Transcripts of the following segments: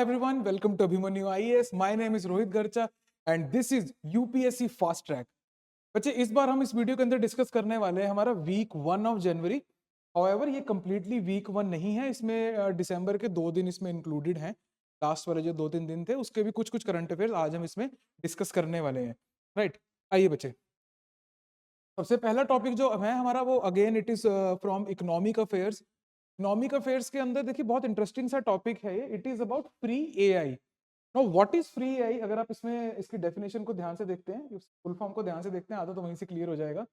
everyone, welcome to Abhimanyu IAS. My name is Rohit Garcha and this is UPSC Fast Track. बच्चे इस बार हम इस video के अंदर डिस्कस करने वाले हैं हमारा वीक 1 ऑफ जनवरी. हाउएवर ये कंप्लीटली वीक 1 नहीं है, इसमें दिसंबर के 2 दिन इसमें इंक्लूडेड हैं. लास्ट वाले जो 2-3 दिन थे उसके भी कुछ कुछ करंट अफेयर्स आज हम इसमें डिस्कस करने वाले हैं. राइट, आइए बच्चे. सबसे पहला टॉपिक जो है हमारा वो again it is from economic affairs. Economic affairs के अंदर देखिए बहुत इंटरेस्टिंग सा टॉपिक है ये. It is about free AI. Now what is free AI? अगर आप इसमें इसकी डेफिनेशन को ध्यान से देखते हैं, फुल फॉर्म को ध्यान से देखते हैं, आधा तो वहीं से क्लियर हो जाएगा.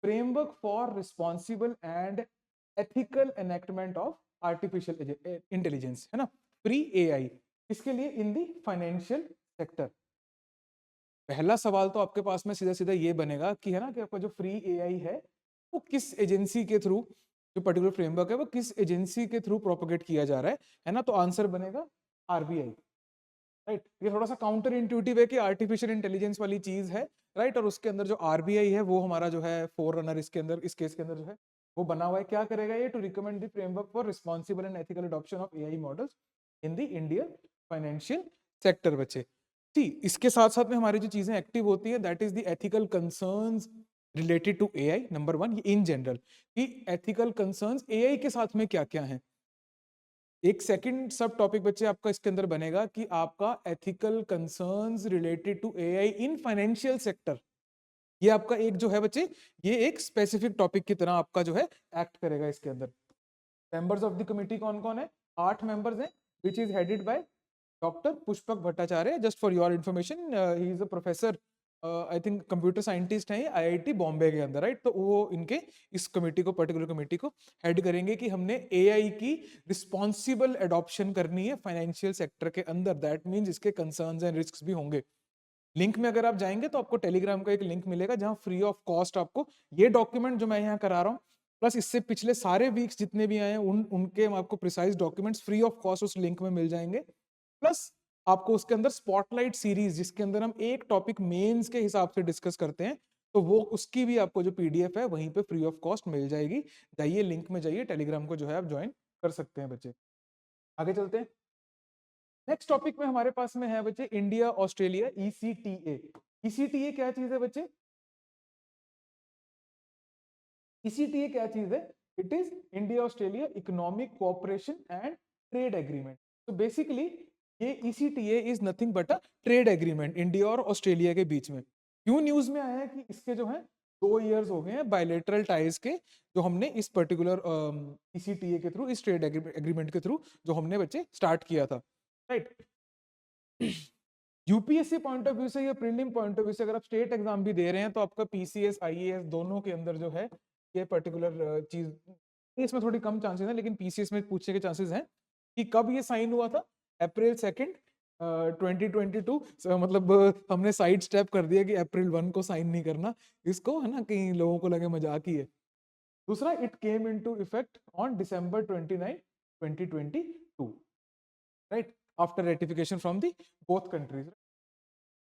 Framework for responsible and ethical enactment of artificial intelligence, है ना, फ्री एआई. इसके लिए इन दी फाइनेंशियल सेक्टर. पहला सवाल तो आपके पास में सीधा सीधा ये बनेगा कि, है ना, कि आपका जो फ्री एआई है वो किस एजेंसी के थ्रू, जो पर्टिकुलर फ्रेमवर्क है वो किस एजेंसी के थ्रू प्रोपोगेट किया जा रहा है ना. तो आंसर बनेगा आरबीआई. राइट, ये थोड़ा सा काउंटर इंट्यूटिव है कि आर्टिफिशियल इंटेलिजेंस वाली चीज है. राइट, और उसके अंदर जो आरबीआई है वो हमारा जो है फोर रनर इसके अंदर, इस केस के अंदर जो है वो बना हुआ है. क्या करेगा ये? To recommend the framework for responsible and ethical adoption of AI models in the Indian financial sector. बच्चे इसके साथ साथ में हमारी जो चीजें एक्टिव होती है that is the ethical concerns related to AI. Number 1 in general कि एथिकल कंसर्न्स एआई के साथ में क्या क्या है. एक सेकंड सब टॉपिक बच्चे आपका इसके अंदर बनेगा कि आपका ethical concerns related to AI in financial sector. ये आपका एक जो है बच्चे, ये एक स्पेसिफिक टॉपिक की तरह आपका जो है एक्ट करेगा इसके अंदर. मेंबर्स ऑफ द कमिटी कौन कौन है? 8 मेंबर्स हैं, which is headed by doctor Pushpak Bhattacharya. Just for your information, he is a professor, I think computer scientist है आईआईटी बॉम्बे के अंदर. राइट, तो वो इनके इस कमेटी को, पर्टिकुलर कमेटी को हेड करेंगे कि हमने एआई की रिस्पॉन्सिबल एडॉप्शन करनी है फाइनेंशियल सेक्टर के अंदर. दैट मींस इसके कंसर्न्स एंड रिस्क्स भी होंगे. लिंक में अगर आप जाएंगे तो आपको टेलीग्राम का एक लिंक मिलेगा जहां फ्री ऑफ कॉस्ट आपको ये डॉक्यूमेंट जो मैं यहाँ करा रहा हूँ प्लस इससे पिछले सारे वीक्स जितने भी आए हैं उनके आपको precise documents free of cost उस लिंक में मिल जाएंगे. प्लस आपको उसके अंदर स्पॉटलाइट सीरीज जिसके अंदर हम एक टॉपिक मेंस के हिसाब से डिस्कस करते हैं, तो वो उसकी भी आपको जो पीडीएफ है वहीं पे फ्री ऑफ कॉस्ट मिल जाएगी. जाइए लिंक में जाइए, टेलीग्राम को जो है आप ज्वाइन कर सकते हैं बच्चे. आगे चलते हैं. नेक्स्ट टॉपिक में हमारे पास में है बच्चे इंडिया ऑस्ट्रेलिया ईसीटीए. ईसीटीए क्या चीज है बच्चे? ईसीटीए क्या चीज है? It is India Australia economic cooperation and trade agreement. तो बेसिकली ये ECTA is nothing but a trade agreement India और ऑस्ट्रेलिया के बीच में. क्यों न्यूज में आया है कि इसके जो है 2 इयर्स हो गए हैं बायलैटरल टाइज के, जो हमने इस पर्टिकुलर ईसीटीए के थ्रू, इस ट्रेड एग्रीमेंट के थ्रू जो हमने बच्चे स्टार्ट किया था. Right, UPSC point of view से या प्रीलिम पॉइंट ऑफ व्यू से अगर आप स्टेट एग्जाम भी दे रहे हैं तो आपका पीसीएस आईएएस दोनों के अंदर जो है ये पर्टिकुलर चीज, इसमें थोड़ी कम चांसेस हैं लेकिन पीसीएस में पूछने के चांसेस हैं कि कब ये साइन हुआ था. अप्रैल 2 2022. मतलब हमने साइड स्टेप कर दिया कि अप्रैल 1 को साइन नहीं करना इसको, है ना, कहीं लोगों को लगे मजाक ही है. दूसरा, it came into effect on December 29, 2022. Right, after ratification from the both countries.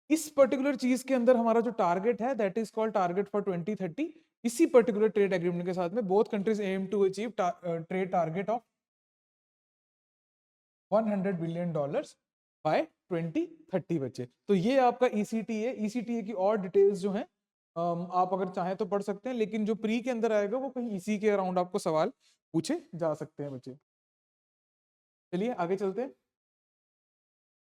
इस पर्टिकुलर चीज के अंदर हमारा जो टारगेट है that is called target for 2030. इसी पर्टिकुलर ट्रेड एग्रीमेंट के साथ में both countries aim to achieve trade target of $100 billion by 2030 बच्चे. तो ये आपका ईसीटीए. ईसीटीए की और डिटेल्स जो हैं आप अगर चाहें तो पढ़ सकते हैं, लेकिन जो प्री के अंदर आएगा वो कहीं इसी के अराउंड आपको सवाल पूछे जा सकते हैं बच्चे. चलिए आगे चलते हैं.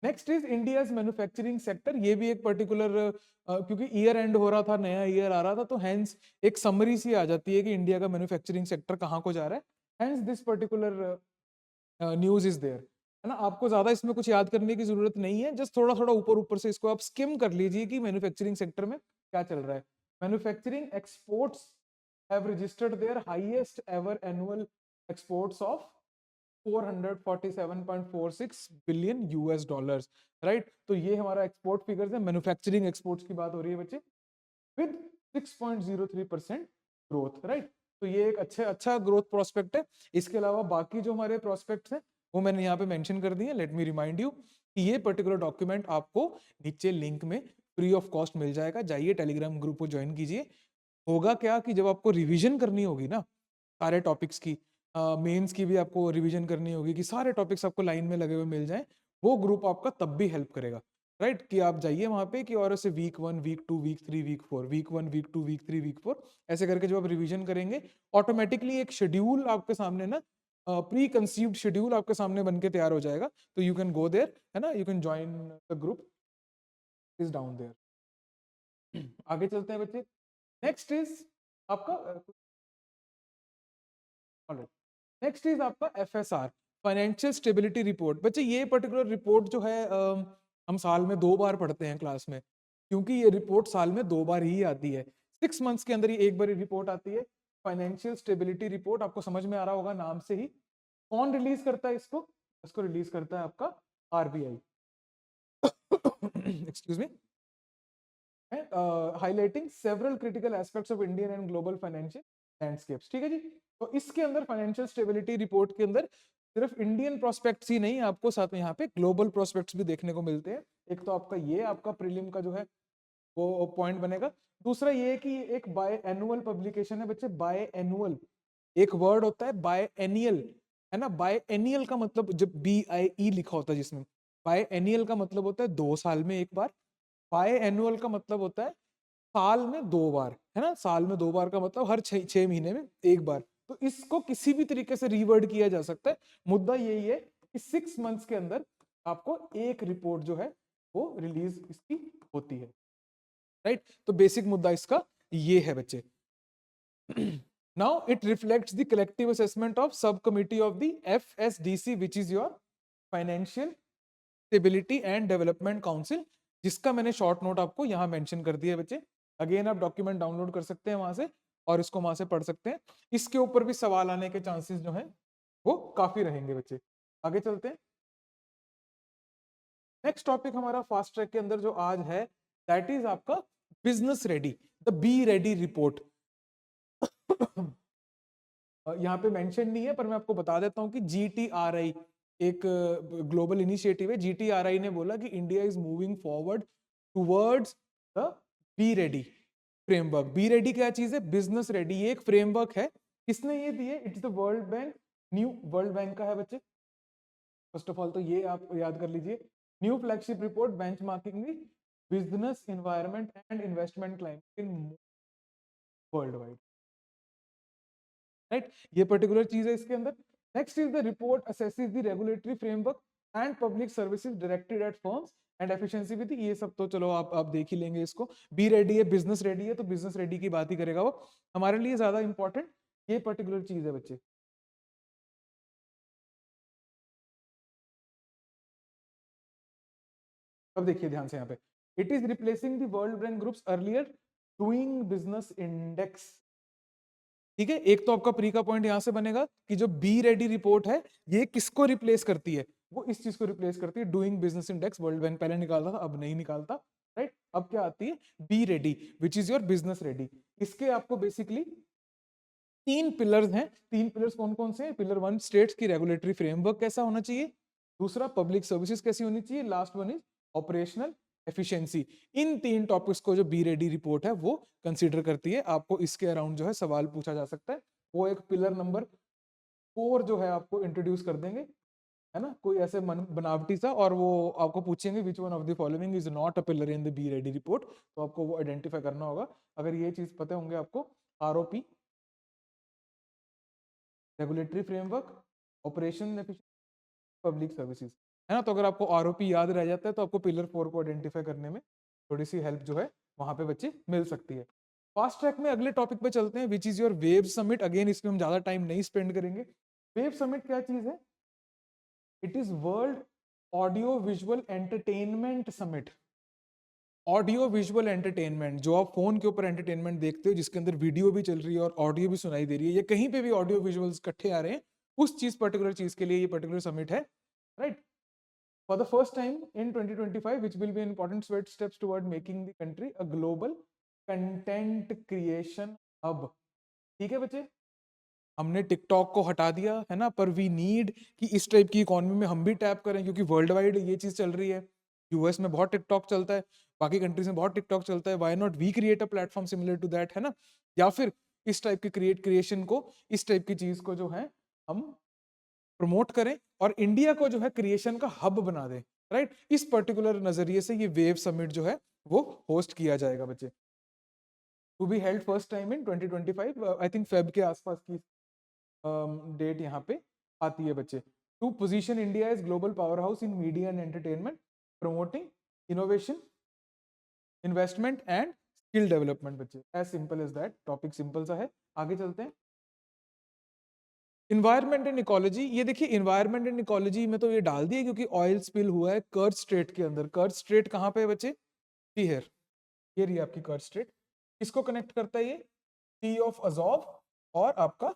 Next is India's manufacturing sector. ये भी एक पर्टिकुलर क्योंकि ईयर एंड हो रहा था, नया ईयर आ रहा था, तो हेंस एक समरी सी आ जाती है कि इंडिया का मैन्युफैक्चरिंग सेक्टर कहाँ को जा रहा है. Hence this particular news is there, है ना. आपको ज्यादा इसमें कुछ याद करने की जरूरत नहीं है, जस्ट थोड़ा थोड़ा ऊपर ऊपर से इसको आप स्किम कर लीजिए कि मैन्युफैक्चरिंग सेक्टर में क्या चल रहा है. Manufacturing exports have registered their highest ever annual exports of $447.46 billion US. Right, तो ये हमारा एक्सपोर्ट फिगर्स है. मैन्युफैक्चरिंग एक्सपोर्ट्स की बात हो रही है बच्चे, विद 6.03% ग्रोथ. राइट, तो ये एक अच्छा ग्रोथ प्रोस्पेक्ट है. इसके अलावा बाकी जो हमारे प्रोस्पेक्ट्स हैं वो मैंने यहाँ पे मेंशन कर दिए. लेट मी रिमाइंड यू कि ये पर्टिकुलर डॉक्यूमेंट आपको नीचे लिंक में फ्री ऑफ कॉस्ट मिल जाएगा. जाइए टेलीग्राम ग्रुप को ज्वाइन कीजिए. होगा क्या कि जब आपको रिवीजन करनी होगी ना सारे टॉपिक्स की, मेंस की भी आपको रिवीजन करनी होगी कि सारे टॉपिक्स आपको लाइन में लगे हुए मिल जाएं, वो ग्रुप आपका तब भी हेल्प करेगा, राइट? कि आप जाइए वहां पे कि और ऐसे week 1 week 2 week 3 week 4 week 1 week 2 week 3 week 4 ऐसे करके जब आप रिवीजन करेंगे ऑटोमेटिकली एक शेड्यूल आपके सामने ना, प्री कंसीव्ड शेड्यूल आपके सामने बन के तैयार हो जाएगा, तो यू कैन गो देयर, है ना, you can join the group is down there. आगे चलते हैं बच्चे। नेक्स्ट इज आपका नेक्स्ट इज आपका FSR, फाइनेंशियल स्टेबिलिटी रिपोर्ट। बच्चे ये पर्टिकुलर रिपोर्ट जो है हम साल में 2 बार पढ़ते हैं क्लास में, क्योंकि ये रिपोर्ट साल में 2 बार ही आती है। 6 मंथ्स के अंदर ही एक बार रिपोर्ट आती है, फाइनेंशियल स्टेबिलिटी रिपोर्ट। आपको समझ में आ रहा होगा नाम से ही। कौन रिलीज करता है इसको? इसको रिलीज करता है आपका RBI। Excuse me. Highlighting several critical aspects of Indian and global financial landscapes. ठीक है जी। तो इसके अंदर फाइनेंशियल स्टेबिलिटी रिपोर्ट के अंदर सिर्फ इंडियन प्रोस्पेक्ट्स ही नहीं, आपको साथ में यहाँ पे ग्लोबल प्रोस्पेक्ट्स भी देखने को मिलते हैं। एक तो आपका ये आपका प्रीलिम का जो है वो पॉइंट बनेगा। दूसरा ये है कि एक बाय एनुअल पब्लिकेशन है बच्चे। बाय एनुअल एक वर्ड होता है, बाय एनियल, है ना। बाय एनियल का मतलब जब BIE लिखा होता है जिसमें, बाय एनियल का मतलब होता है 2 साल में एक बार। बाय एनुअल का मतलब होता है साल में 2 बार, है ना। साल में 2 बार का मतलब हर 6 महीने में एक बार। तो इसको किसी भी तरीके से रीवर्ड किया जा सकता है। मुद्दा यही है कि 6 मंथ्स के अंदर आपको एक रिपोर्ट जो है वो रिलीज इसकी होती है, राइट। तो बेसिक मुद्दा इसका ये है बच्चे। Now it reflects the collective assessment of sub committee of the FSDC which is your financial stability and development council, जिसका मैंने शॉर्ट नोट आपको यहाँ मेंशन कर दिया है बच्चे। अगेन आप डॉक्यूमेंट डाउनलोड कर सकते हैं वहां से और इसको वहां से पढ़ सकते हैं। इसके ऊपर भी सवाल आने के चांसेस जो हैं वो काफी रहेंगे बच्चे। आगे चलते हैं। नेक्स्ट टॉपिक हमारा फास्ट ट्रैक के अंदर जो आज है दैट इज आपका business ready, the be ready report. यहाँ पे मेंशन नहीं है पर मैं आपको बता देता हूँ कि GTRI एक ग्लोबल इनिशिएटिव है। GTRI ने बोला कि India is moving forward towards the be ready framework. Be ready क्या चीज है? Business ready. ये एक फ्रेमवर्क है। किसने ये दिए? It's the world bank. New world bank का है बच्चे। फर्स्ट ऑफ ऑल तो ये आप याद कर लीजिए। New flagship report benchmarking the business environment and investment climate in world wide, right. ये पर्टिकुलर चीज है इसके अंदर। Next is the report assesses the regulatory framework and public services directed eight firms and efficiency with. ये सब तो चलो आप देख ही लेंगे इसको। बी रेडी है, बिजनेस रेडी है, तो बिजनेस रेडी की बात ही करेगा वो। हमारे लिए ज्यादा इंपॉर्टेंट ये पर्टिकुलर चीज है बच्चे। अब देखिए ध्यान से यहाँ पे, it is replacing the world bank groups earlier doing business index. ठीक है। एक तो आपका प्री का पॉइंट यहां से बनेगा कि जो बी रेडी रिपोर्ट है ये किसको रिप्लेस करती है? वो इस चीज को रिप्लेस करती है, doing business index. World bank पहले निकालता था, अब नहीं निकालता, राइट। अब क्या आती है? Be ready which is your business ready. इसके आपको बेसिकली 3 पिलर्स हैं। 3 पिलर्स कौन कौन से हैं? पिलर 1 स्टेट्स की रेगुलेटरी फ्रेमवर्क कैसा होना चाहिए, दूसरा पब्लिक सर्विसेज कैसी होनी चाहिए, last one is operational efficiency. In 3 topics को जो बी रेडी रिपोर्ट है वो कंसीडर करती है। आपको इसके अराउंड जो है सवाल पूछा जा सकता है। वो एक पिलर नंबर 4 जो है आपको इंट्रोड्यूस कर देंगे, है ना, कोई ऐसे बनावटी सा, और वो आपको पूछेंगे which one of the following is not a pillar in the be ready report. तो आपको वो आइडेंटिफाई करना होगा। अगर ये चीज पता होंगे आपको, ROP regulatory framework, operation efficiency, public services, है ना। तो अगर आपको ROP याद रह जाता है तो आपको पिलर 4 को आइडेंटिफाई करने में थोड़ी सी हेल्प जो है वहां पे बच्चे मिल सकती है। फास्ट ट्रैक में अगले टॉपिक पे चलते हैं विच is your web summit. Again इसमें हम ज्यादा टाइम नहीं स्पेंड करेंगे। वेब समिट क्या चीज है? It is world audio visual entertainment summit. Audio visual entertainment, जो आप फोन के ऊपर एंटरटेनमेंट देखते हो जिसके अंदर वीडियो भी चल रही है और ऑडियो भी सुनाई दे रही है, या कहीं पे भी ऑडियो विजुअल्स इकट्ठे आ रहे हैं, उस चीज पर्टिकुलर चीज के लिए ये पर्टिकुलर समिट है, right. For the first time in 2025, which will be an important steps toward making the country a global content creation hub। ठीक है बच्चे, हमने टिकटॉक को हटा दिया, है ना, पर वी नीड कि इस टाइप की इकोनॉमी में हम भी टैप करें, क्योंकि वर्ल्ड वाइड ये चीज चल रही है। US में बहुत टिकटॉक चलता है, बाकी कंट्रीज में बहुत टिकटॉक चलता है। Why not we create a platform similar to that, है ना। या फिर इस टाइप की क्रिएशन को, इस टाइप की चीज को जो है हम प्रमोट करें और इंडिया को जो है क्रिएशन का हब बना दें, राइट। इस पर्टिकुलर नजरिए से ये वेव समिट जो है वो होस्ट किया जाएगा बच्चे। To be held first time in 2025, I think Feb के आसपास की डेट यहाँ पे आती है बच्चे। To position India is global powerhouse in media and entertainment, promoting innovation, investment and skill development बच्चे। As simple as that, topic simple सा है। आगे चलते हैं। इन्वायरमेंट एंड इकोलॉजी, ये देखिए इन्वायरमेंट एंड इकोलॉजी में तो ये डाल दिए क्योंकि ऑयल स्पिल हुआ है कर्च स्ट्रेट के अंदर। कर्च स्ट्रेट कहाँ पे है बच्चे? हियर, ये रही आपकी कर्च स्ट्रेट। किसको कनेक्ट करता है ये? सी ऑफ अजोव और आपका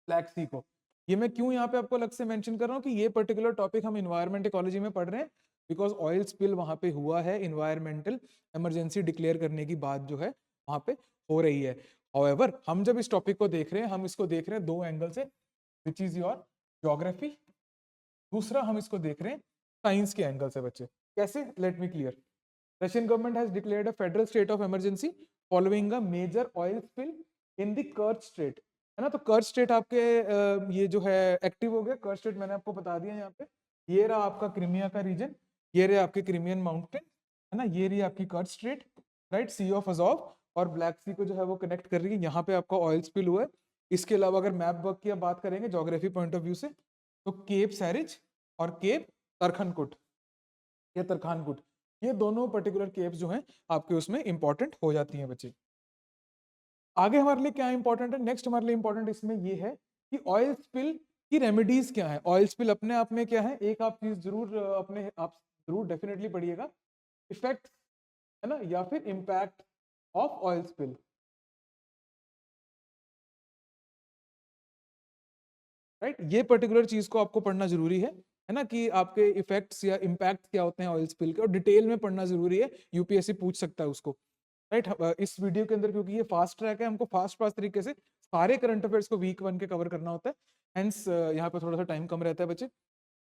ब्लैक सी को। ये मैं क्यों यहाँ पे आपको अलग से मेंशन कर रहा हूँ कि ये पर्टिकुलर टॉपिक हम इन्वायरमेंट इकोलॉजी में पढ़ रहे हैं बिकॉज ऑयल स्पिल वहां पे हुआ है, इन्वायरमेंटल इमरजेंसी डिक्लेयर करने की बात जो है वहां पे हो रही है। However, हम जब इस टॉपिक को देख रहे हैं, हम इसको देख रहे हैं दो एंगल से, विच इज योर ज्योग्राफी, दूसरा हम इसको देख रहे हैं साइंस के एंगल से बच्चे। कैसे? Let me clear. Russian government has declared a federal state of emergency following a major oil spill in the Kerch Strait, है ना। तो कर्च स्ट्रेट आपके ये जो है एक्टिव हो गया। कर्च स्ट्रेट मैंने आपको बता दिया यहाँ पे। ये रहा आपका क्रीमिया का रीजन, ये रहे आपके क्रीमियन माउंटेन, है ना। ये रही आपकी Kerch Strait, right. Sea of Azov और ब्लैक सी को जो है वो कनेक्ट कर रही है। यहाँ पे आपका ऑयल स्पिल हुआ है। इसके अलावा अगर मैप वर्क की बात करेंगे ज्योग्राफी पॉइंट ऑफ व्यू से, तो केप सैरिज और केप तरखनकुट या तरखानकुट, ये दोनों पर्टिकुलर केप्स जो हैं आपके उसमें इंपॉर्टेंट हो जाती हैं बच्चे। आगे हमारे लिए क्या इंपॉर्टेंट है? नेक्स्ट हमारे लिए इंपॉर्टेंट इसमें ये है कि ऑयल स्पिल की रेमेडीज क्या है। ऑयल स्पिल अपने आप में क्या है, एक आप चीज जरूर अपने आप जरूर डेफिनेटली पढ़िएगा, इफेक्ट, है ना, या फिर impact of oil spill, right. ये पर्टिकुलर चीज को आपको पढ़ना जरूरी है ना, कि आपके इफेक्ट्स या इम्पैक्ट क्या होते हैं ऑयल स्पिल के, और डिटेल में पढ़ना जरूरी है। यूपीएससी पूछ सकता है उसको, राइट। इस वीडियो के अंदर क्योंकि ये फास्ट ट्रैक है, हमको फास्ट फास्ट तरीके से सारे करंट अफेयर्स को वीक 1 के कवर करना होता है, हेंस यहाँ पे थोड़ा सा टाइम कम रहता है बच्चे।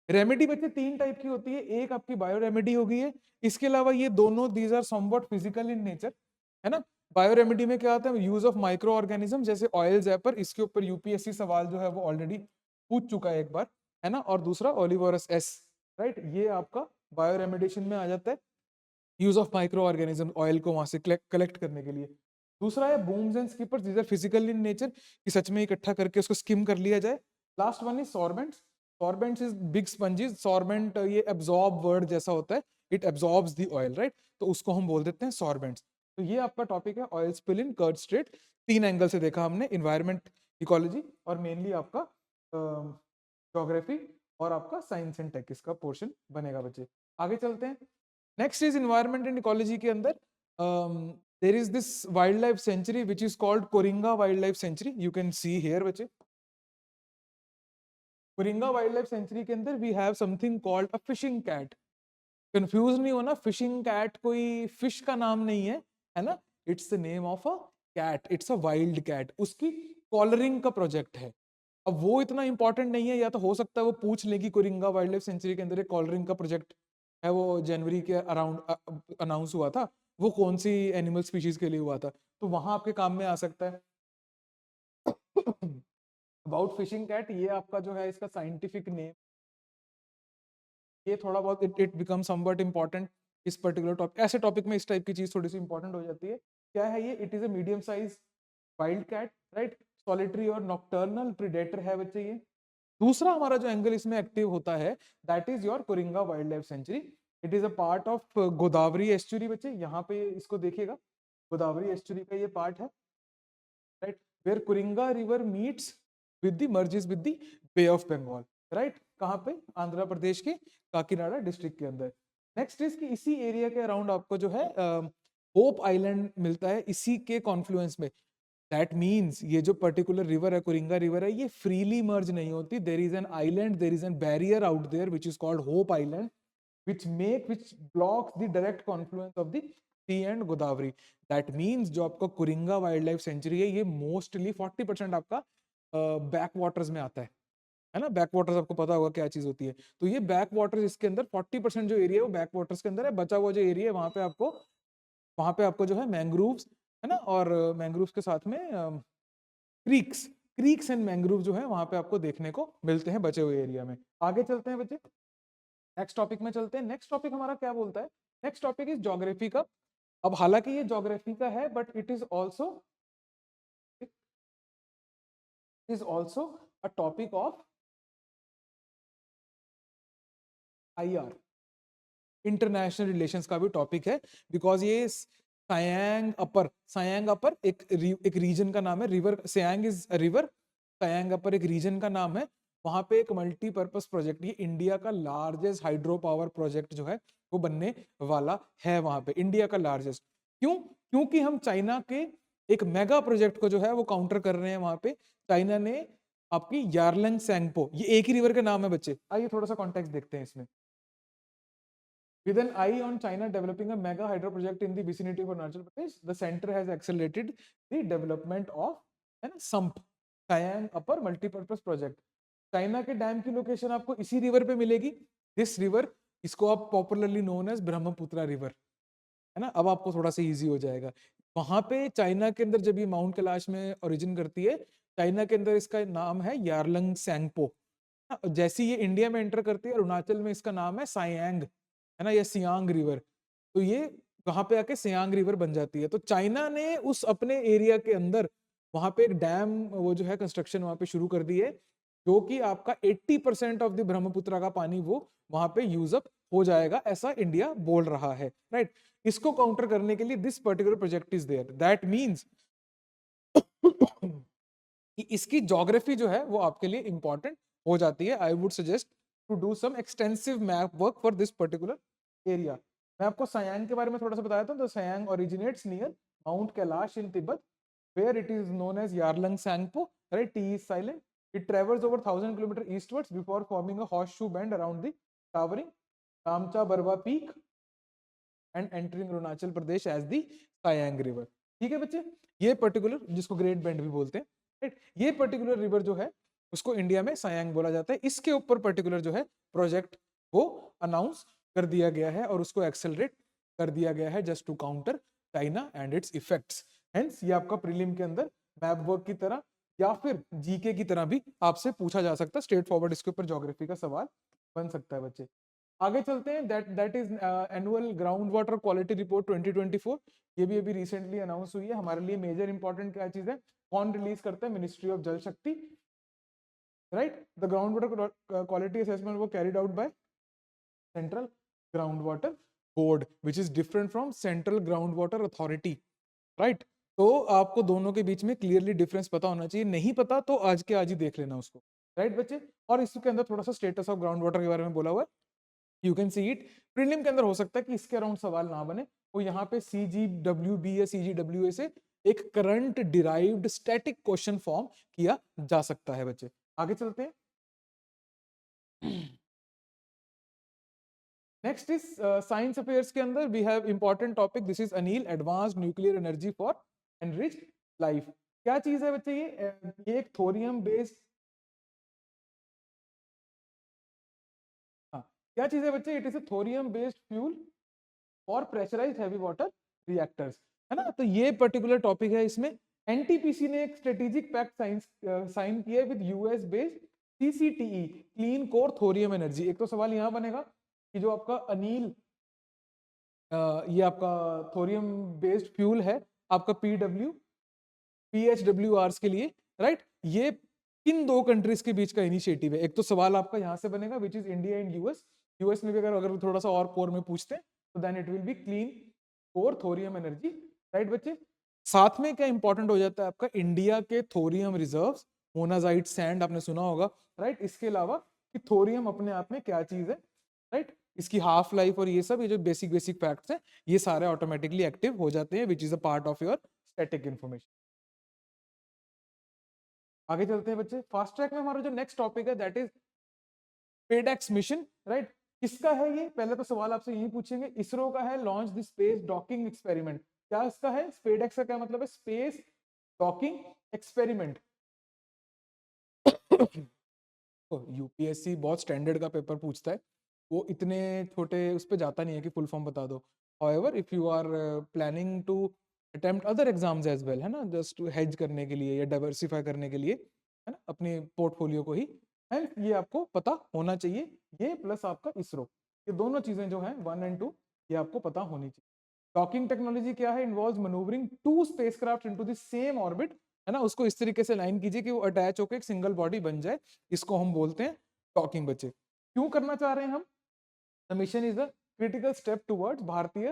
रेमेडी बच्चे तीन टाइप की होती है। एक आपकी बायो रेमेडी होगी है, इसके अलावा ये दोनों these are somewhat physical in nature, है ना। बायो रेमेडी में क्या आता है? यूज ऑफ माइक्रो ऑर्गेनिज्म, जैसे ऑयल जैपर, इसके ऊपर यूपीएससी सवाल जो है वो ऑलरेडी पूछ चुका है एक बार, है ना। और दूसरा ओलिवोरस एस, राइट, ये आपका बायो रेमेडिएशन में आ जाता है, use of micro organism oil को वहां से कलेक्ट करने के लिए। दूसरा है booms and skimmers, these are physical in nature, कि सच में इकट्ठा करके उसको स्किम कर लिया जाए। Last one is sorbents. Sorbents is big sponges. Sorbent ये एब्जॉर्ब वर्ड जैसा होता है, it absorbs the oil, right, तो उसको हम बोल देते हैं सॉर्बेंट्स। तो ये आपका टॉपिक है oil spill in Kerch Strait. तीन एंगल से देखा हमने, इन्वायरमेंट, इकोलॉजी और मेनली आपका ज्योग्राफी और आपका साइंस एंड टेक, इसका पोर्शन बनेगा बच्चे। आगे चलते हैं। Next is environment and ecology के अंदर there is this wild life sanctuary which is called Coringa wild life sanctuary, you can see here बच्चे। कोरिंगा वाइल्ड लाइफ सेंचुरी के अंदर we have something called a fishing cat. Confuse नहीं होना, fishing cat कोई fish का नाम नहीं है ना, it's the name of a cat, it's a wild cat. उसकी कॉलरिंग का प्रोजेक्ट है। अब वो इतना इंपॉर्टेंट नहीं है, या तो हो सकता है वो पूछ ले कि कोरिंगा वाइल्ड लाइफ सेंचुरी के अंदर एक कॉलरिंग का प्रोजेक्ट है, वो जनवरी के अराउंड अनाउंस हुआ था, वो कौन सी एनिमल स्पीशीज के लिए हुआ था, तो वहां आपके काम में आ सकता है। अबाउट फिशिंग कैट, ये आपका जो है इसका साइंटिफिक नेम, ये थोड़ा बहुत इट बिकम समवट इंपॉर्टेंट इस पर्टिकुलर टॉपिक। ऐसे टॉपिक में इस टाइप की चीज थोड़ी सी इंपॉर्टेंट हो जाती है। क्या है ये? It is a medium size wild cat, right, solitary और नॉक्टर्नल प्रीडेटर है बच्चे ये। दूसरा हमारा जो एंगल इसमें एक्टिव होता है, that is your Coringa wild life century. It is a part of Godavari estuary बच्चे, यहाँ पे इसको देखिएगा, गोदावरी एस्चुरी का ये पार्ट है, right, where Coringa river meets with the merges with the Bay of Bengal, right. कहाँ पे? आंध्र प्रदेश के काकीनाडा डिस्ट्रिक्ट के अंदर। नेक्स्ट इज कि इसी एरिया के अराउंड आपको जो है होप आइलैंड मिलता है, इसी के कॉन्फ्लुएंस में। दैट मीन्स ये जो पर्टिकुलर रिवर है, कोरिंगा रिवर है, ये फ्रीली मर्ज नहीं होती। There is an island, there is an barrier out there which is called Hope Island, which blocks the direct confluence of the sea and Godavari. That means जो आपका कुरिंगा wild life century है, ये mostly 40% आपका back waters में आता है ना। Back waters आपको पता होगा क्या चीज होती है, तो ये बैक वाटर्स, इसके अंदर 40% जो एरिया है वो बैक वाटर्स के अंदर है। बचा हुआ जो एरिया है वहां पे आपको जो है मैंग्रोव्स, है ना, और मैंग्रोव्स के साथ में क्रीक्स, क्रीक्स एंड मैंग्रोव जो है वहां पे आपको देखने को मिलते हैं बचे हुए एरिया में। आगे चलते हैं बच्चे, नेक्स्ट टॉपिक में चलते हैं। नेक्स्ट टॉपिक हमारा क्या बोलता है? नेक्स्ट टॉपिक इज ज्योग्राफी का। अब हालांकि ये ज्योग्राफी का है but it is also a topic of IR, international relations का भी टॉपिक है, बिकॉज ये सयांग अपर एक रीजन का नाम है। रिवर सयांग इज रिवर, सयांग अपर एक रीजन का नाम है। वहां पे एक मल्टीपर्पज प्रोजेक्ट, ये इंडिया का लार्जेस्ट हाइड्रो पावर प्रोजेक्ट जो है वो बनने वाला है वहां पे, इंडिया का लार्जेस्ट। क्यों? क्योंकि हम चाइना के एक मेगा प्रोजेक्ट को जो है वो काउंटर कर रहे हैं वहां पे। चाइना ने आपकी यारलंग सैंगपो, ये एक ही रिवर के नाम है बच्चे। आइए थोड़ा सा कॉन्टेक्स्ट देखते हैं इसमें। With an eye on China developing a mega hydro project in the vicinity of Arunachal Pradesh, the center has accelerated the development of an SUMP, Siang Upper Multipurpose Project. China के dam की लोकेशन आपको इसी river पे मिलेगी। This river, इसको आप popularly known as Brahmaputra river, है ना। अब आपको थोड़ा सा इजी हो जाएगा। वहां पे चाइना के अंदर जब ये माउंट कैलाश में ओरिजिन करती है, चाइना के अंदर इसका नाम है यारलंग सैंगपो। जैसे ये इंडिया में एंटर करती है, अरुणाचल में इसका नाम है सायांग, है ना, या सियांग रिवर। तो ये वहां पे आके सियांग रिवर बन जाती है। तो चाइना ने उस अपने एरिया के अंदर वहां पे एक डैम वो जो है कंस्ट्रक्शन वहां पे शुरू कर दी है, जो कि आपका 80% ऑफ द ब्रह्मपुत्र का पानी वो वहां पे यूज अप हो जाएगा, ऐसा इंडिया बोल रहा है, राइट। इसको काउंटर करने के लिए this particular project is there. That means इसकी ज्योग्राफी जो है वो आपके लिए इंपॉर्टेंट हो जाती है। I would suggest to do some extensive map work for this particular area. मैं आपको सयांग के बारे में थोड़ा सा बताया था। तो Siang originates near Mount Kailash in Tibet, where it is known as Yarlung Tsangpo, right, T is silent. It travels over 1000 kilometers eastwards before forming a horseshoe bend around the towering Tamcha Barwa peak and entering Arunachal Pradesh as the Siang River। ठीक है बच्चे, ये particular जिसको great bend भी बोलते हैं, right, ये particular river जो है उसको इंडिया में सयांग बोला जाता है। इसके ऊपर पर्टिकुलर जो है प्रोजेक्ट वो अनाउंस कर दिया गया है और उसको एक्सेलरेट कर दिया गया है just to counter China and its effects. Hence ये आपका प्रीलिम के अंदर मैप वर्क की तरह या फिर जीके की तरह भी आपसे पूछा जा सकता है। स्ट्रेट फॉरवर्ड इसके ऊपर ज्योग्राफी का सवाल बन सकता है बच्चे। आगे चलते हैं। That is annual ground water quality report 2024। ये भी अभी रिसेंटली अनाउंस हुई है। हमारे लिए मेजर इंपॉर्टेंट क्या चीज है, कौन रिलीज करता है? Ministry of Jal Shakti, right. The ground water quality assessment वो carried out by central ground water board, which is different from central ground water authority, right. तो आपको दोनों के बीच में क्लियरली डिफरेंस पता होना चाहिए। नहीं पता तो आज के आज ही देख लेना उसको, राइट बच्चे। और इसके अंदर थोड़ा सा स्टेटस ऑफ ग्राउंड वाटर के बारे में बोला हुआ है, you can see it. Prelim के अंदर हो सकता है कि इसके अराउंड सवाल ना बने, वो यहाँ पे CGWB या CGWA से एक current derived static question form किया जा सकता है बच्चे। आगे चलते हैं। नेक्स्ट इज साइंस अफेयर्स के अंदर we have important topic, this is ANEEL, advanced nuclear energy for enriched life. क्या चीज है बच्चे? ये एक थोरियम बेस्ड, हाँ, क्या चीज है बच्चे? It is a thorium based fuel for pressurised heavy water reactors, है ना। तो ये पर्टिकुलर टॉपिक है। इसमें एनटीपीसी ने एक स्ट्रेटेजिक पैक्ट साइन किया है with US based CCTE, clean core thorium energy. एक तो सवाल यहां बनेगा कि जो आपका अनिल ये आपका थोरियम बेस्ड फ्यूल है आपका PHWRs के लिए, राइट, ये किन दो कंट्रीज के बीच का इनिशिएटिव है? एक तो सवाल आपका यहां से बनेगा which is India and US में भी अगर थोड़ा सा और कोर में पूछते हैं तो then it will be clean core thorium energy, right बच्चे। साथ में क्या इंपॉर्टेंट हो जाता है आपका, इंडिया के थोरियम रिजर्व्स, मोनाजाइट सैंड आपने सुना होगा, राइट। इसके अलावा कि थोरियम अपने आप में क्या चीज है, राइट, इसकी हाफ लाइफ और ये सब, ये जो बेसिक फैक्ट्स हैं, ये सारे ऑटोमेटिकली एक्टिव हो जाते हैं, which is a part of your static information. आगे चलते हैं बच्चे। फास्ट ट्रैक में हमारा जो नेक्स्ट टॉपिक है that is SpaDeX mission, right. किसका है ये? पहले तो सवाल आपसे यही पूछेंगे, इसरो का है, launch the space docking experiment. क्या इसका है? स्पेडएक्स का क्या मतलब है? Space docking experiment. यूपीएससी बहुत स्टैंडर्ड का पेपर पूछता है, वो इतने छोटे उस पर जाता नहीं है कि फुल फॉर्म बता दो। However if you are planning to attempt other exams as well, है ना, जस्ट टू हेज करने के लिए या डाइवर्सिफाई करने के लिए, है ना, अपने पोर्टफोलियो को ही। एंड ये आपको पता होना चाहिए, ये प्लस आपका इसरो, ये दोनों चीजें जो हैं 1 एंड 2 ये आपको पता होनी चाहिए। डॉकिंग टेक्नोलॉजी क्या है? Involves manoeuvring two spacecraft into the same orbit, है ना, उसको इस तरीके से लाइन कीजिए कि वो अटैच होकर एक सिंगल बॉडी बन जाए, इसको हम बोलते हैं डॉकिंग बच्चे। क्यों करना चाह रहे हैं हम? The mission is a critical step towards भारतीय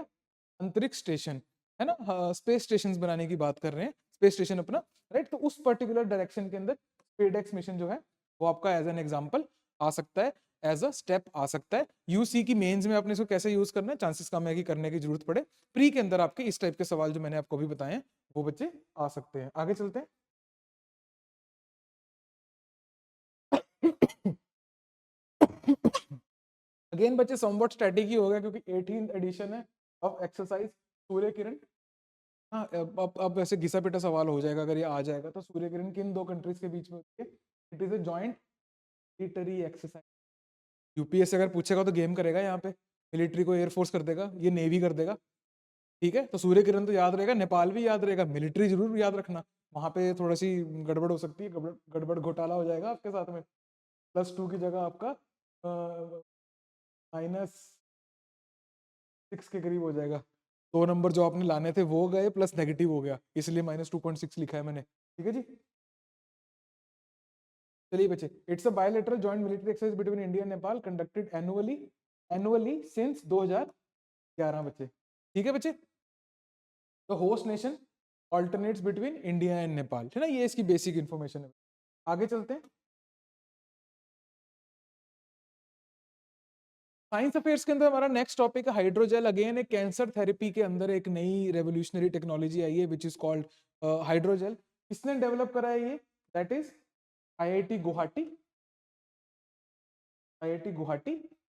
अंतरिक्ष स्टेशन, है ना, स्पेस स्टेशन बनाने की बात कर रहे हैं, स्पेस स्टेशन अपना, राइट। तो उस पर्टिकुलर डायरेक्शन के अंदर स्पेसएक्स मिशन जो है वो आपका एज एन एग्जांपल आ सकता है, एज अ स्टेप आ सकता है। यूसी की मेंस में आपने इसको कैसे यूज करना है, चांसेस कम है कि करने की जरूरत पड़े। प्री के अंदर आपके इस टाइप के सवाल जो मैंने आपको भी बताए हैं वो बच्चे आ सकते हैं। आगे चलते हैं। अगेन बच्चे समवॉट स्ट्रेटेजी हो गया क्योंकि 18th एडिशन है ऑफ एक्सरसाइज सूर्य किरण। हाँ, अब ऐसे घिसा पिटा सवाल हो जाएगा अगर ये आ जाएगा तो। सूर्य किरण किन दो कंट्रीज के बीच में होती है? It is a joint military exercise. UPSC अगर पूछेगा तो गेम करेगा यहाँ पे, मिलिट्री को एयरफोर्स कर देगा, ये नेवी कर देगा, ठीक है। तो सूर्य किरण तो याद रहेगा, नेपाल भी याद रहेगा, मिलिट्री जरूर याद रखना। वहां पे थोड़ी सी गड़बड़ हो सकती है, गड़बड़ घोटाला हो जाएगा आपके साथ में। +2 की जगह आपका -6 के करीब हो जाएगा। 2 नंबर जो आपने लाने थे वो गए, प्लस नेगेटिव हो गया, इसलिए -2.6 लिखा है मैंने, ठीक है जी। चलिए बच्चे, it's a bilateral joint military exercise between India and Nepal conducted annually since 2011 बच्चे, ठीक है बच्चे। The host nation alternates between India and Nepal, है ना, ये इसकी बेसिक इंफॉर्मेशन है। आगे चलते हैं। साइंस अफेयर्स के अंदर हमारा नेक्स्ट टॉपिक है हाइड्रोजेल। अगेन एक कैंसर थेरेपी के अंदर एक नई रेवोल्यूशनरी टेक्नोलॉजी आई है विच इज कॉल्ड हाइड्रोजेल। किसने डेवलप करा है ये? That is IIT Guwahati, IIT Guwahati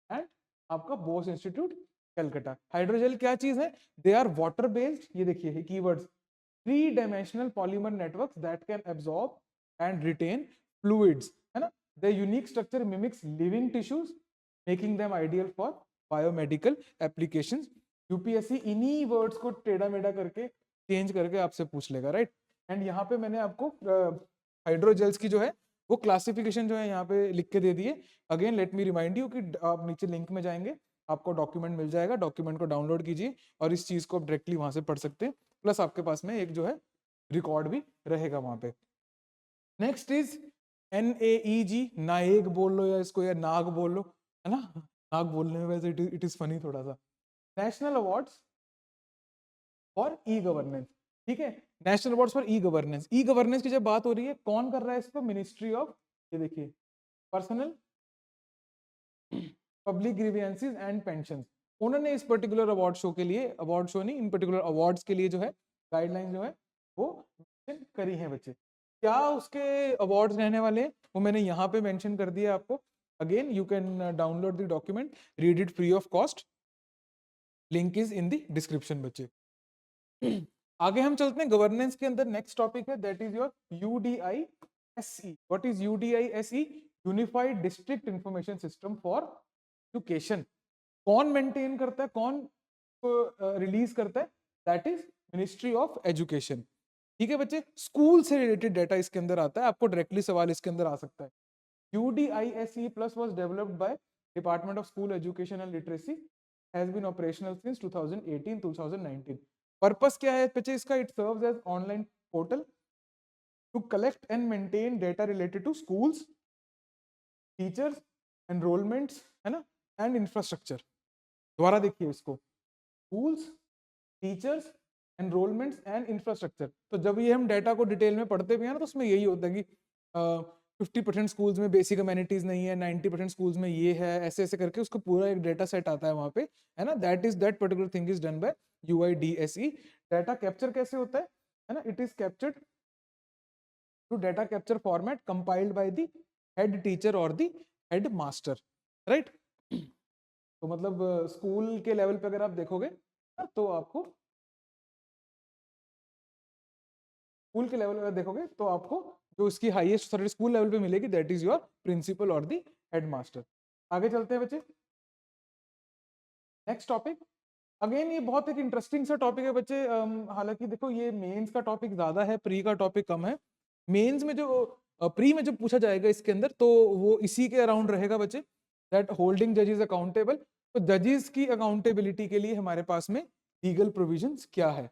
and आपका बोस इंस्टीट्यूट कलकत्ता। हाइड्रोजेल क्या चीज है? दे आर वाटर बेस्ड, ये देखिए keywords, 3 dimensional polymer networks that can absorb and retain fluids, है ना। their unique structure mimics living tissues making them ideal for biomedical applications। UPSC इन्हीं words को टेढ़ा मेढ़ा करके चेंज करके आपसे पूछ लेगा, राइट। एंड यहाँ पे मैंने आपको हाइड्रोजेल्स की जो है वो क्लासिफिकेशन जो है यहाँ पे लिख के दे दिए। Again let me remind you कि आप नीचे लिंक में जाएंगे, आपको डॉक्यूमेंट मिल जाएगा, डॉक्यूमेंट को डाउनलोड कीजिए और इस चीज को आप डायरेक्टली वहां से पढ़ सकते हैं, प्लस आपके पास में एक जो है रिकॉर्ड भी रहेगा वहां पे। नेक्स्ट इज NAEG, नाएग बोल लो या इसको या नाग बोल लो, है ना, नाग बोलने में वैसे इट इज फनी थोड़ा सा। National awards for e governance, ठीक है, national awards for e governance. E governance की जब बात हो रही है कौन कर रहा है इसको? मिनिस्ट्री ऑफ, ये देखिए, personnel public grievances and pension. उन्होंने इस पर्टिकुलर अवार्ड शो के लिए, अवार्ड शो नहीं, इन पर्टिकुलर अवार्ड्स के लिए जो है गाइडलाइन जो है वो करी है बच्चे। क्या उसके अवार्ड्स रहने वाले हैं वो मैंने यहाँ पे मेंशन कर दिया आपको। Again you can download the document, read it free of cost, link is in the description बच्चे। आगे हम चलते हैं गवर्नेंस के अंदर। नेक्स्ट टॉपिक है that is your UDISE। What is UDISE? Unified district information system for education. कौन maintain करता है, कौन रिलीज करता है? That is ministry of education, ठीक है बच्चे। स्कूल से रिलेटेड डाटा इसके अंदर आता है, आपको डायरेक्टली सवाल इसके अंदर आ सकता है। UDISE plus was developed by Department of School Education and Literacy, has been operational since 2018-2019। Purpose क्या है बच्चे इसका? It serves as online portal to collect and maintain data related to schools, teachers, enrolments, है ना, and infrastructure. दोबारा देखिए इसको, schools, teachers, enrolments and infrastructure. तो जब ये हम डेटा को डिटेल में पढ़ते भी हैं ना तो उसमें यही होता है कि 50% स्कूल्स में बेसिक अमेनिटीज नहीं है, 90% स्कूल्स में ये है, ऐसे ऐसे करके उसको पूरा एक डेटा सेट आता है वहां पे, है ना। That particular thing is done by UIDSE। Data capture कैसे होता है ना, it is captured through data capture format compiled by the head teacher और द हेड मास्टर, राइट। तो मतलब स्कूल के लेवल पे अगर आप देखोगे तो आपको, स्कूल के लेवल पे देखोगे तो आपको जो इसकी हाईएस्ट अथॉरिटी स्कूल लेवल पे मिलेगी दैट इज योर प्रिंसिपल और दी हेडमास्टर। आगे चलते हैं बच्चे। नेक्स्ट टॉपिक, अगेन ये बहुत एक इंटरेस्टिंग सा टॉपिक है बच्चे। हालांकि देखो ये मेंस का टॉपिक ज्यादा है, प्री का टॉपिक कम है। मेंस में जो प्री में जब पूछा जाएगा इसके अंदर तो वो इसी के अराउंड रहेगा बच्चे, दैट होल्डिंग जजेस अकाउंटेबल। तो जजेस की अकाउंटेबिलिटी के लिए हमारे पास में लीगल प्रोविजंस क्या है,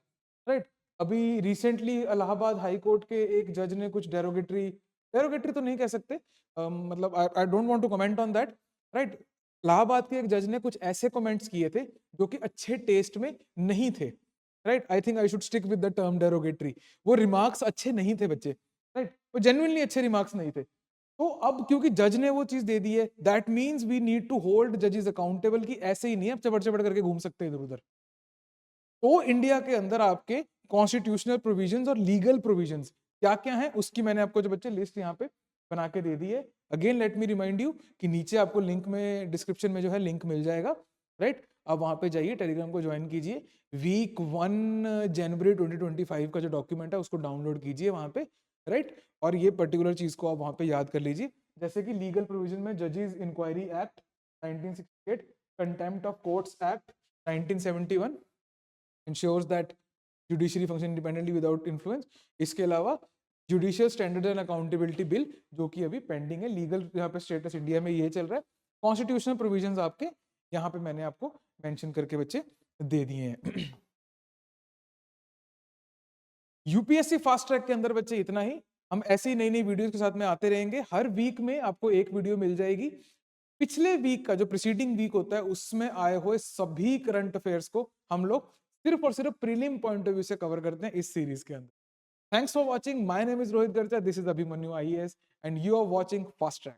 राइट। अभी रिसेंटली इलाहाबाद हाई कोर्ट के एक जज ने कुछ डेरोगेटरी तो नहीं कह सकते, मतलब I don't want to comment on that, right. Allahabad के एक जज ने कुछ ऐसे कमेंट्स किए थे जो कि अच्छे टेस्ट में नहीं थे, right. I think I should stick with the term derogatory. वो रिमार्क्स अच्छे नहीं थे बच्चे, राइट, वो जेन्युइनली अच्छे रिमार्क्स नहीं थे। तो अब क्योंकि जज ने वो चीज दे दी है, that means we need to hold जजेस अकाउंटेबल, की ऐसे ही नहीं है चबड़ चबड़ करके घूम सकते इधर उधर। तो इंडिया के अंदर आपके कॉन्स्टिट्यूशनल प्रोविजंस और लीगल प्रोविजंस क्या क्या है, उसकी मैंने आपको जो बच्चे लिस्ट यहाँ पे बना के दे दी है। Again let me remind you कि नीचे आपको लिंक में, डिस्क्रिप्शन में जो है लिंक मिल जाएगा, राइट। आप वहां पे जाइए, टेलीग्राम को ज्वाइन कीजिए, वीक 1 जनवरी 2025 का जो डॉक्यूमेंट है उसको डाउनलोड कीजिए वहां पे, राइट। और ये पर्टिकुलर चीज को आप वहां पे याद कर लीजिए, जैसे कि लीगल प्रोविजन में जजेस inquiry act 1968, contempt of courts act 1971 ensures that judiciary function independently without influence। इसके अलावा judicial standard and accountability bill जो कि अभी पेंडिंग है, लीगल यहाँ पे स्टेटस इंडिया में ये चल रहा है। कॉन्स्टिट्यूशनल प्रोविजंस आपके यहाँ पे मैंने आपको मेंशन करके बच्चे दे दिए हैं। यूपीएससी फास्ट ट्रैक के अंदर बच्चे इतना ही, हम ऐसी नई नई वीडियोस के साथ में आते रहेंगे। हर वीक में आपको एक वीडियो मिल जाएगी। पिछले वीक का जो प्रीसीडिंग वीक होता है उसमें आए हुए सभी करंट अफेयर्स को हम लोग सिर्फ और सिर्फ प्रीलिम पॉइंट ऑफ व्यू से कवर करते हैं इस सीरीज के अंदर। Thanks for watching, my name is Rohit Garcha, this is Abhimanyu IAS and you are watching fast track.